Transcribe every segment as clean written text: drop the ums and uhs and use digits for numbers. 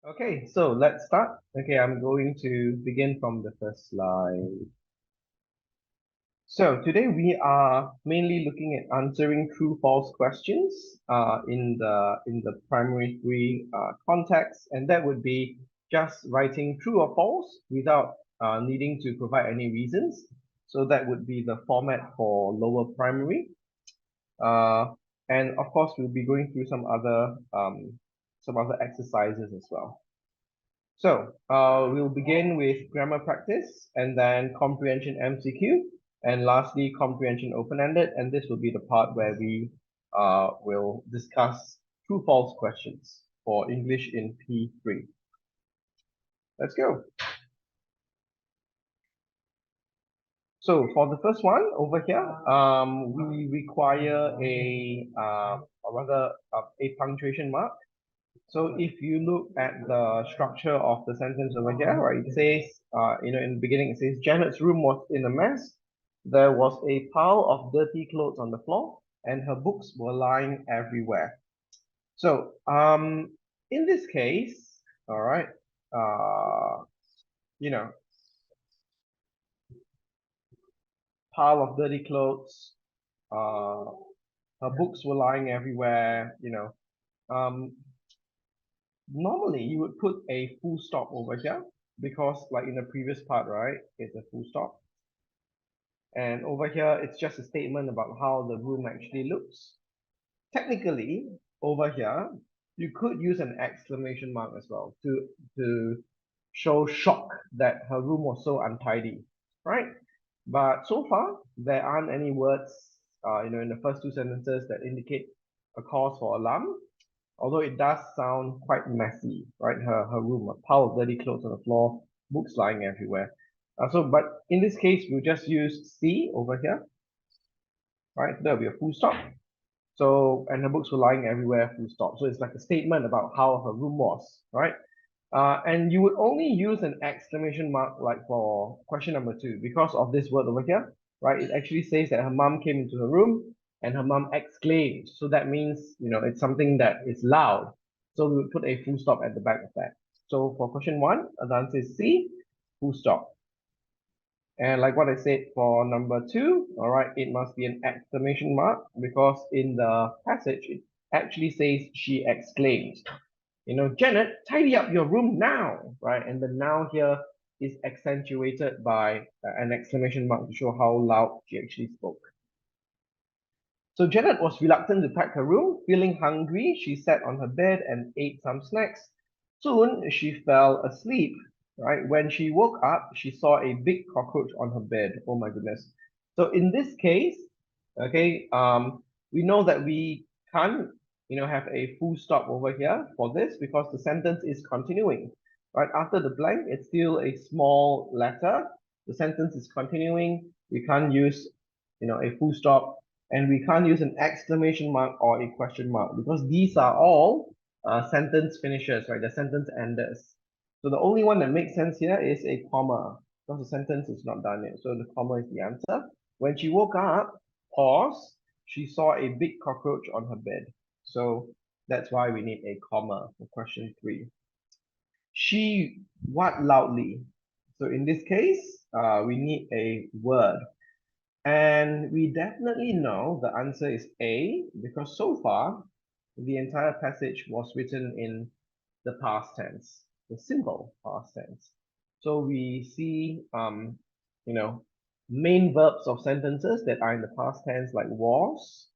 Okay, so let's start. Okay, I'm going to begin from the first slide. So today we are mainly looking at answering true/false questions in the primary three context, and that would be just writing true or false without needing to provide any reasons. So that would be the format for lower primary. And of course, we'll be going through some other exercises as well. So we'll begin with grammar practice and then comprehension MCQ and lastly comprehension open-ended, and this will be the part where we will discuss true-false questions for English in P3. Let's go. So for the first one over here, we require a punctuation mark. So if you look at the structure of the sentence over here, right, it says, in the beginning, it says, Janet's room was in a mess. There was a pile of dirty clothes on the floor, and her books were lying everywhere. So, in this case, all right, you know, pile of dirty clothes, her books were lying everywhere, normally you would put a full stop over here because like in the previous part, right, it's a full stop. And over here, it's just a statement about how the room actually looks. Technically, over here, you could use an exclamation mark as well to show shock that her room was so untidy, right? But so far, there aren't any words, in the first two sentences that indicate a cause for alarm. Although it does sound quite messy, right? Her room, a pile of dirty clothes on the floor, books lying everywhere. But in this case, we'll just use C over here, right? There'll be a full stop. So, and her books were lying everywhere, full stop. So it's like a statement about how her room was, right? And you would only use an exclamation mark like for question number 2 because of this word over here, right? It actually says that her mom came into her room and her mom exclaimed. So that means, it's something that is loud. So we would put a full stop at the back of that. So for question 1, the answer is C, full stop. And like what I said for number 2, all right, it must be an exclamation mark because in the passage, it actually says she exclaimed. Janet, tidy up your room now, right? And the now here is accentuated by an exclamation mark to show how loud she actually spoke. So Janet was reluctant to pack her room. Feeling hungry, she sat on her bed and ate some snacks. Soon she fell asleep, right? When she woke up, she saw a big cockroach on her bed. Oh my goodness. So in this case, okay, we know that we can't, have a full stop over here for this because the sentence is continuing, right? After the blank, it's still a small letter. The sentence is continuing. We can't use, a full stop, and we can't use an exclamation mark or a question mark because these are all sentence finishers, right? The sentence enders. So the only one that makes sense here is a comma because the sentence is not done yet. So the comma is the answer. When she woke up, pause, she saw a big cockroach on her bed. So that's why we need a comma for question 3. She what loudly? So in this case, we need a word. And we definitely know the answer is A because so far the entire passage was written in the past tense, the simple past tense. So we see, main verbs of sentences that are in the past tense like was,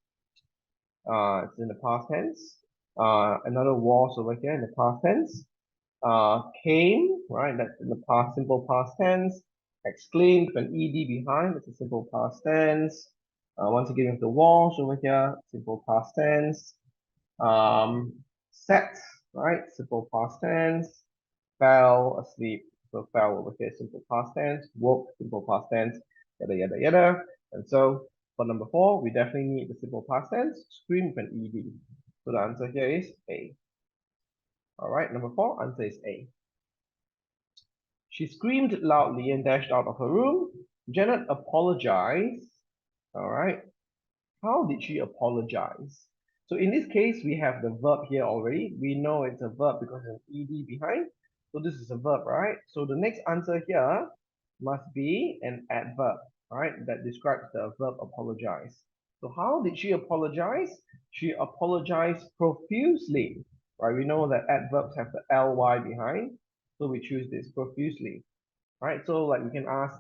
it's in the past tense. Another was over here in the past tense. Came, right? That's in the past, simple past tense. Exclaimed with an ed behind. It's a simple past tense. Once again, with the was over here, simple past tense. Sat, right? Simple past tense. Fell asleep. So fell over here, simple past tense. Woke, simple past tense. Yada yada yada. And so for number 4, we definitely need the simple past tense. Scream with an ed. So the answer here is A. All right, number 4, answer is A. She screamed loudly and dashed out of her room. Janet apologized. All right. How did she apologize? So in this case, we have the verb here already. We know it's a verb because of ed behind. So this is a verb, right? So the next answer here must be an adverb, right? That describes the verb apologize. So how did she apologize? She apologized profusely, right? We know that adverbs have the ly behind. So we choose this profusely, right? So like we can ask,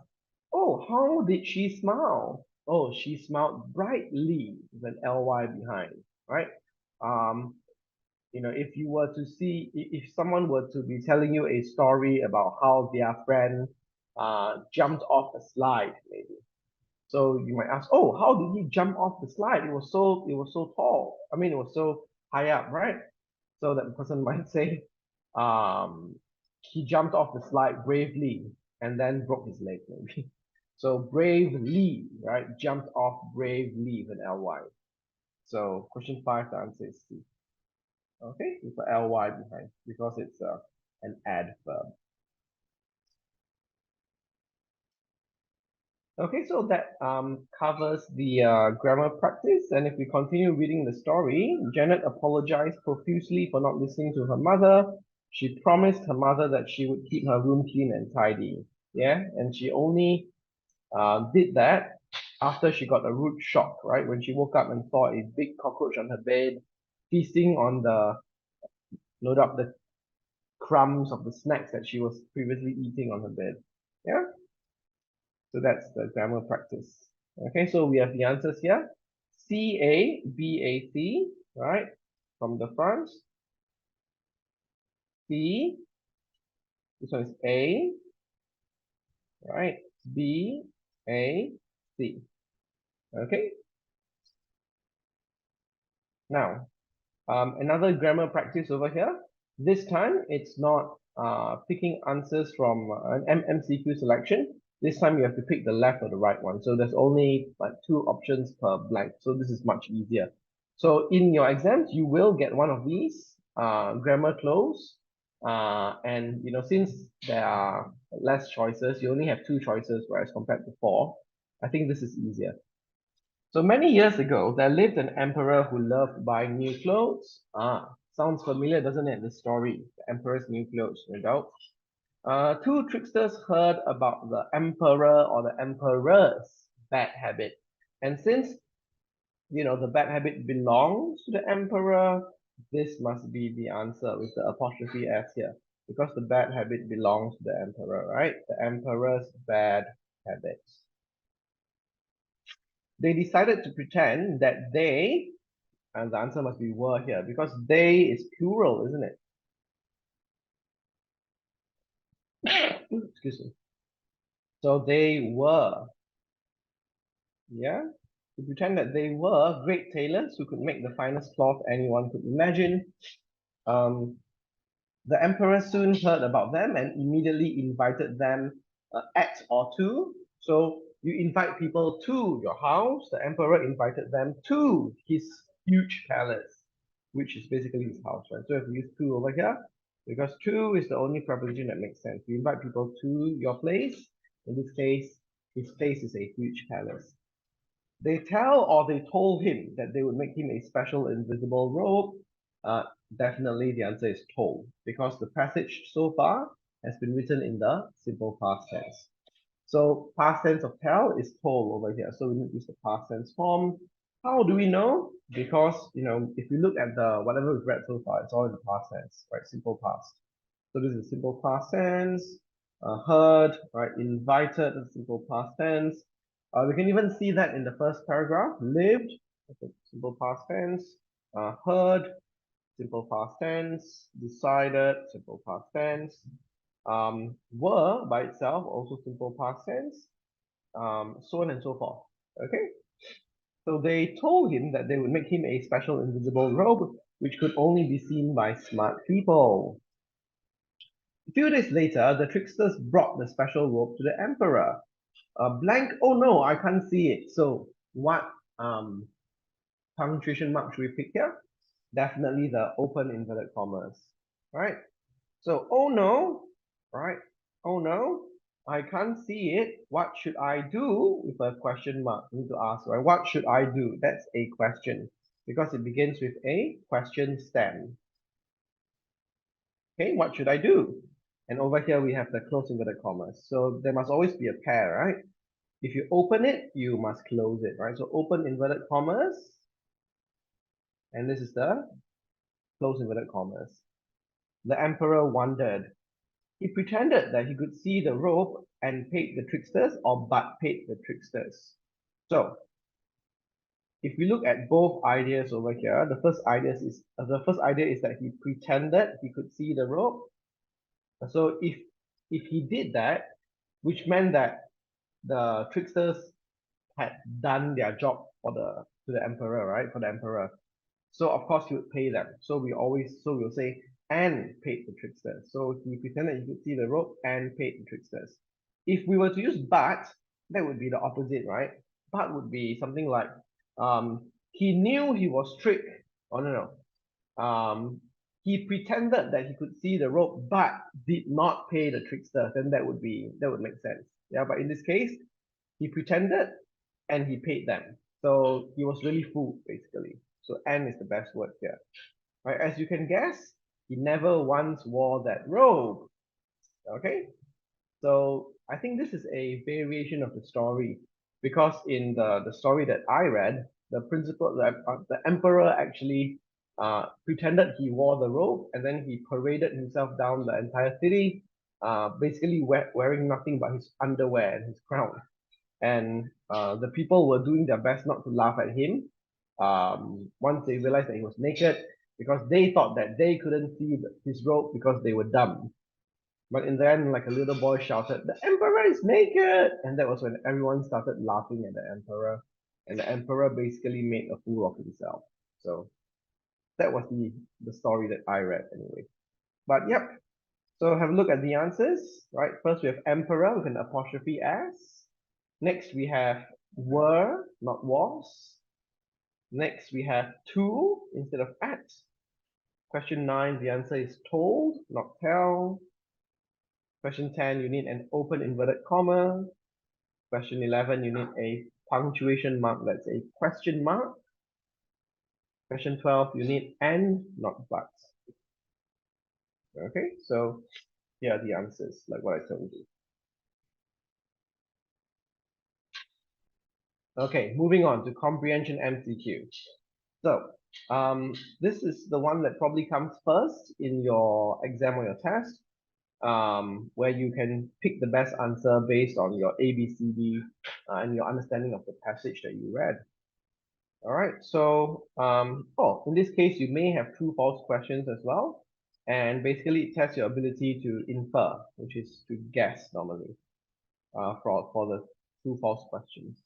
oh, how did she smile? Oh, she smiled brightly with an ly behind, right? Um, if you were to see, if someone were to be telling you a story about how their friend jumped off a slide, maybe. So you might ask, oh, how did he jump off the slide? It was so tall. I mean, it was so high up, right? So that person might say, um, he jumped off the slide bravely and then broke his leg, maybe. So bravely, right? Jumped off bravely with ly. So question 5, the answer is C. Okay, with the ly behind because it's an adverb. Okay, so that covers the grammar practice. And if we continue reading the story, Janet apologized profusely for not listening to her mother. She promised her mother that she would keep her room clean and tidy. Yeah, and she only did that after she got a rude shock, right? When she woke up and saw a big cockroach on her bed, feasting on the, no doubt, the crumbs of the snacks that she was previously eating on her bed. Yeah, so that's the grammar practice. Okay, so we have the answers here. C-A-B-A-C, right? From the front. C, this one is A, right? B, A, C. Okay, now another grammar practice over here. This time it's not picking answers from an MCQ selection. This time you have to pick the left or the right one. So there's only like 2 options per blank. So this is much easier. So in your exams, you will get one of these grammar clues. And since there are less choices, you only have 2 choices, whereas compared to 4, I think this is easier. So many years ago, there lived an emperor who loved buying new clothes. Sounds familiar, doesn't it? The story, the emperor's new clothes, no doubt. 2 tricksters heard about the emperor or the emperor's bad habit. And since, the bad habit belongs to the emperor, this must be the answer with the apostrophe S here. Because the bad habit belongs to the emperor, right? The emperor's bad habits. They decided to pretend that they, and the answer must be were here, because they is plural, isn't it? Excuse me. So they were, yeah? To pretend that they were great tailors who could make the finest cloth anyone could imagine. Um, the emperor soon heard about them and immediately invited them at or to. So you invite people to your house. The emperor invited them to his huge palace, which is basically his house, right? So if we use to over here, because to is the only preposition that makes sense. You invite people to your place. In this case, his place is a huge palace. They tell or they told him that they would make him a special invisible robe. Definitely the answer is told, because the passage so far has been written in the simple past tense. So past tense of tell is told over here. So we need to use the past tense form. How do we know? Because, if you look at the whatever we've read so far, it's all in the past tense, right? Simple past. So this is simple past tense. Heard, right? Invited, is simple past tense. We can even see that in the first paragraph. Lived, simple past tense. Heard, simple past tense. Decided, simple past tense. Were by itself, also simple past tense. So on and so forth. Okay. So they told him that they would make him a special invisible robe, which could only be seen by smart people. A few days later, the tricksters brought the special robe to the emperor. Blank, oh no, I can't see it. So what punctuation mark should we pick here? Definitely the open inverted commas, right? So, oh no, right? Oh no, I can't see it. What should I do? With a question mark, we need to ask, right? What should I do? That's a question. because it begins with a question stem. Okay, what should I do? And over here we have the close inverted commas. So there must always be a pair, right? If you open it, you must close it, right? So open inverted commas, and this is the close inverted commas. The emperor wondered. He pretended that he could see the rope and paid the tricksters, or but paid the tricksters. So if we look at both ideas over here, the first idea is that he pretended he could see the rope. So if he did that, which meant that the tricksters had done their job for the emperor, right? For the emperor. So of course he would pay them. So we'll say and paid the tricksters. So he pretended he could see the rope and paid the tricksters. If we were to use but, that would be the opposite, right? But would be something like he knew he was tricked. Oh no. He pretended that he could see the rope but did not pay the trickster. Then that would make sense. Yeah, but in this case, he pretended and he paid them. So he was really fooled, basically. So and is the best word here. Right? As you can guess, he never once wore that robe. Okay? So I think this is a variation of the story, because in the story that I read, the emperor actually pretended he wore the robe, and then he paraded himself down the entire city, basically wearing nothing but his underwear and his crown. And the people were doing their best not to laugh at him once they realized that he was naked, because they thought that they couldn't see his robe because they were dumb. But in the end, like a little boy shouted, "The emperor is naked!" And that was when everyone started laughing at the emperor. And the emperor basically made a fool of himself. So that was the story that I read anyway. But yep, so have a look at the answers, right? First we have emperor with an apostrophe S. Next we have were, not was. Next we have to instead of at. Question 9, the answer is told, not tell. Question 10, you need an open inverted comma. Question 11, you need a punctuation mark, that's a question mark. Question 12, you need and, not but. Okay, so here are the answers, like what I told you. Okay, moving on to Comprehension MCQ. So, this is the one that probably comes first in your exam or your test, where you can pick the best answer based on your ABCD and your understanding of the passage that you read. All right, so, in this case, you may have true false questions as well. And basically, it tests your ability to infer, which is to guess normally for the true false questions.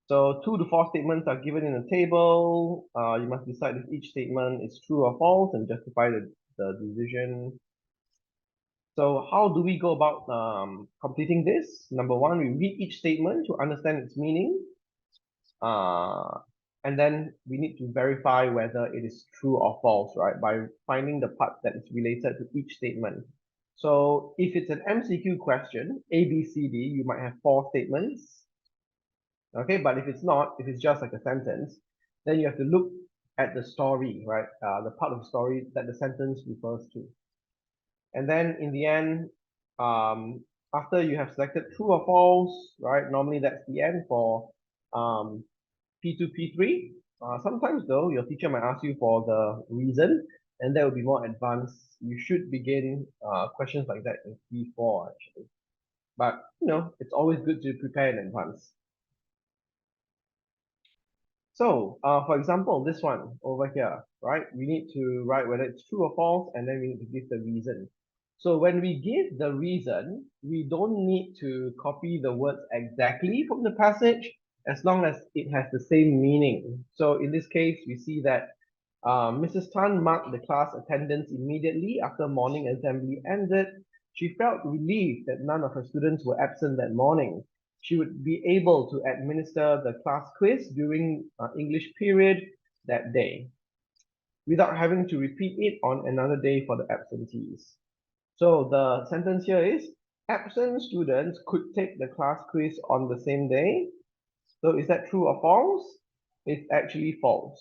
So 2 to 4 statements are given in a table. You must decide if each statement is true or false and justify the decision. So how do we go about completing this? Number 1, we read each statement to understand its meaning. And then we need to verify whether it is true or false, right? By finding the part that is related to each statement. So if it's an MCQ question, A, B, C, D, you might have 4 statements. Okay, but if it's not, if it's just like a sentence, then you have to look at the story, right? The part of the story that the sentence refers to. And then in the end, after you have selected true or false, right? Normally that's the end for P2, P3. Sometimes though, your teacher might ask you for the reason, and that will be more advanced. You should begin questions like that in P4 actually. But it's always good to prepare in advance. So, for example, this one over here, right? We need to write whether it's true or false, and then we need to give the reason. So when we give the reason, we don't need to copy the words exactly from the passage, as long as it has the same meaning. So in this case, we see that Mrs. Tan marked the class attendance immediately after morning assembly ended. She felt relieved that none of her students were absent that morning. She would be able to administer the class quiz during English period that day without having to repeat it on another day for the absentees. So the sentence here is, absent students could take the class quiz on the same day. So is that true or false? it's actually false.